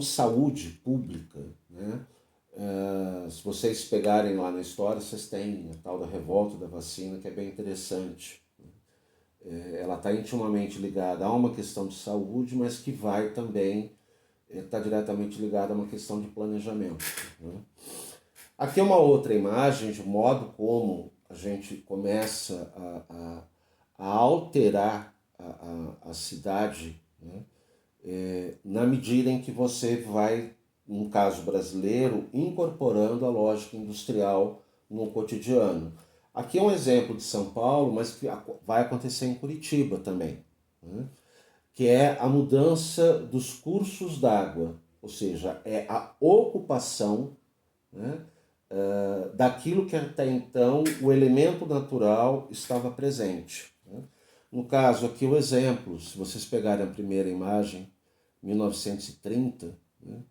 de saúde pública, né? Se vocês pegarem lá na história, vocês têm a tal da revolta da vacina, que é bem interessante. Ela está intimamente ligada a uma questão de saúde, mas que vai também estar diretamente ligada a uma questão de planejamento, né? Aqui é uma outra imagem de modo como a gente começa a alterar a cidade, né? Na medida em que você vai, no caso brasileiro, incorporando a lógica industrial no cotidiano. Aqui é um exemplo de São Paulo, mas que vai acontecer em Curitiba também, né? Que é a mudança dos cursos d'água, ou seja, é a ocupação, né, daquilo que até então o elemento natural estava presente, né? No caso aqui o exemplo, se vocês pegarem a primeira imagem, 1930, né,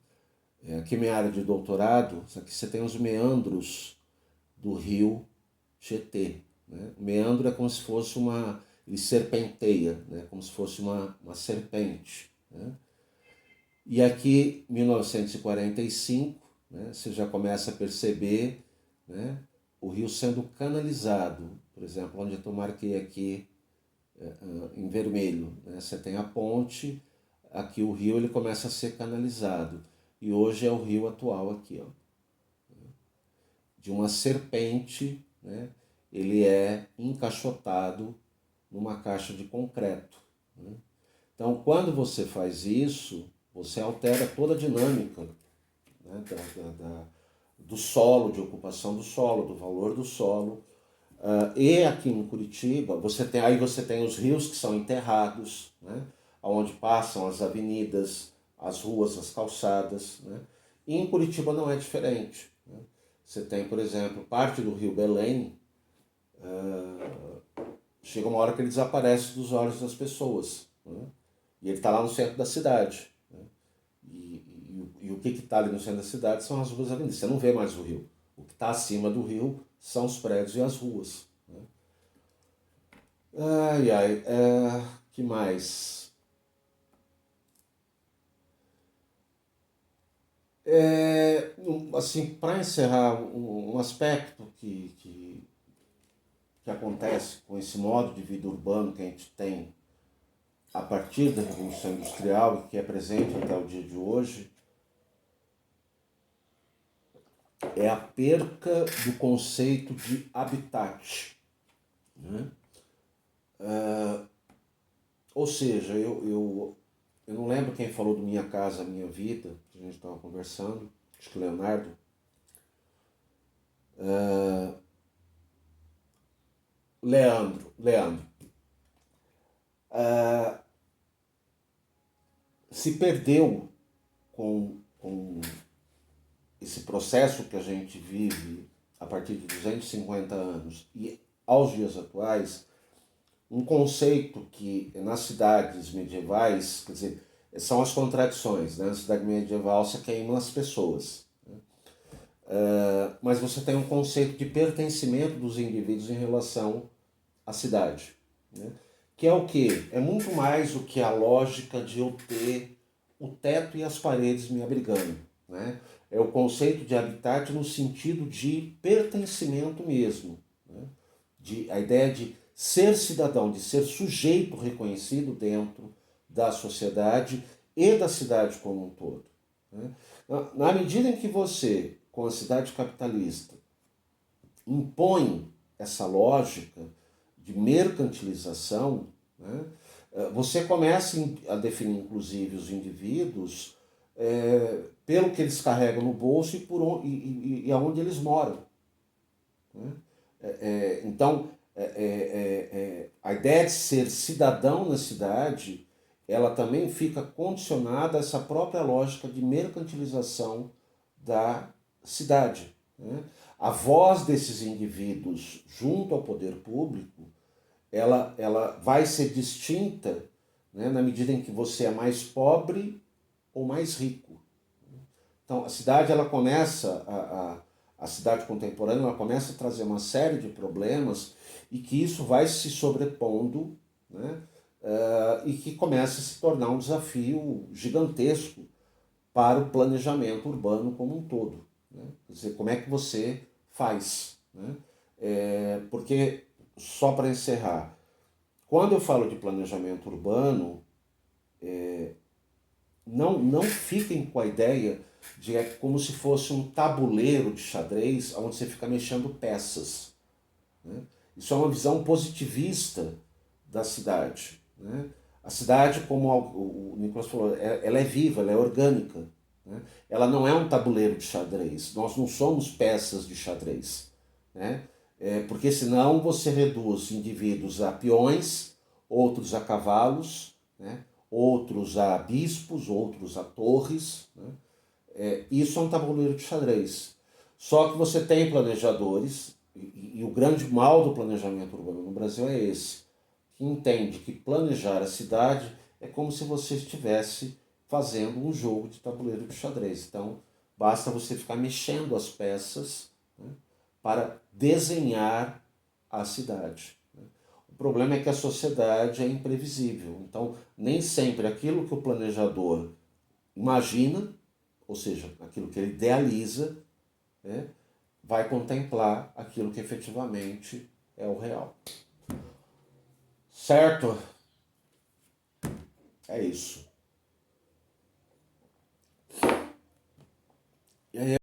aqui minha área de doutorado, aqui você tem os meandros do rio Tietê, né? O meandro é como se fosse ele serpenteia, né? Como se fosse uma serpente, né? E aqui, 1945, né, você já começa a perceber, né, o rio sendo canalizado. Por exemplo, onde eu marquei aqui em vermelho, né, você tem a ponte, aqui o rio ele começa a ser canalizado. E hoje é o rio atual aqui, ó, de uma serpente, né, ele é encaixotado numa caixa de concreto, né? Então, quando você faz isso, você altera toda a dinâmica, né, do solo, de ocupação do solo, do valor do solo. E aqui em Curitiba, você tem os rios que são enterrados, né, onde passam as avenidas, as ruas, as calçadas, né? E em Curitiba não é diferente, né? Você tem, por exemplo, parte do rio Belém, chega uma hora que ele desaparece dos olhos das pessoas, né? E ele está lá no centro da cidade, né? E o que está ali no centro da cidade são as ruas e avenidas. Você não vê mais o rio. O que está acima do rio são os prédios e as ruas, né? Ai, ai, que mais? Assim, para encerrar, um aspecto que acontece com esse modo de vida urbano que a gente tem a partir da Revolução Industrial e que é presente até o dia de hoje, é a perca do conceito de habitat, né? Ou seja, eu não lembro quem falou do Minha Casa Minha Vida, que a gente estava conversando, acho que o Leonardo. Leandro. Se perdeu com esse processo que a gente vive a partir de 250 anos e aos dias atuais, um conceito que nas cidades medievais, quer dizer, são as contradições, né? Na cidade medieval você queima as pessoas, né? Mas você tem um conceito de pertencimento dos indivíduos em relação à cidade, né? Que é o quê? É muito mais do que a lógica de eu ter o teto e as paredes me abrigando, né? É o conceito de habitat no sentido de pertencimento mesmo, né? A ideia de ser cidadão, de ser sujeito reconhecido dentro da sociedade e da cidade como um todo, né? Na medida em que você, com a cidade capitalista, impõe essa lógica de mercantilização, né, você começa a definir, inclusive, os indivíduos pelo que eles carregam no bolso e aonde eles moram, né? Então, a ideia de ser cidadão na cidade, ela também fica condicionada a essa própria lógica de mercantilização da cidade, né? A voz desses indivíduos junto ao poder público, ela vai ser distinta, né, na medida em que você é mais pobre ou mais rico. Então a cidade ela começa a cidade contemporânea ela começa a trazer uma série de problemas e que isso vai se sobrepondo, né, e que começa a se tornar um desafio gigantesco para o planejamento urbano como um todo, né? Quer dizer, como é que você faz, né? Porque, só para encerrar, quando eu falo de planejamento urbano, não fiquem com a ideia de é como se fosse um tabuleiro de xadrez onde você fica mexendo peças, né? Isso é uma visão positivista da cidade, né? A cidade, como o Nicolas falou, ela é viva, ela é orgânica, né? Ela não é um tabuleiro de xadrez. Nós não somos peças de xadrez, né? Porque senão você reduz indivíduos a peões, outros a cavalos, né? Outros a bispos, outros a torres, né? Isso é um tabuleiro de xadrez. Só que você tem planejadores, e o grande mal do planejamento urbano no Brasil é esse, que entende que planejar a cidade é como se você estivesse fazendo um jogo de tabuleiro de xadrez. Então, basta você ficar mexendo as peças, né, para desenhar a cidade. O problema é que a sociedade é imprevisível. Então, nem sempre aquilo que o planejador imagina, ou seja, aquilo que ele idealiza, né, vai contemplar aquilo que efetivamente é o real. Certo? É isso. E aí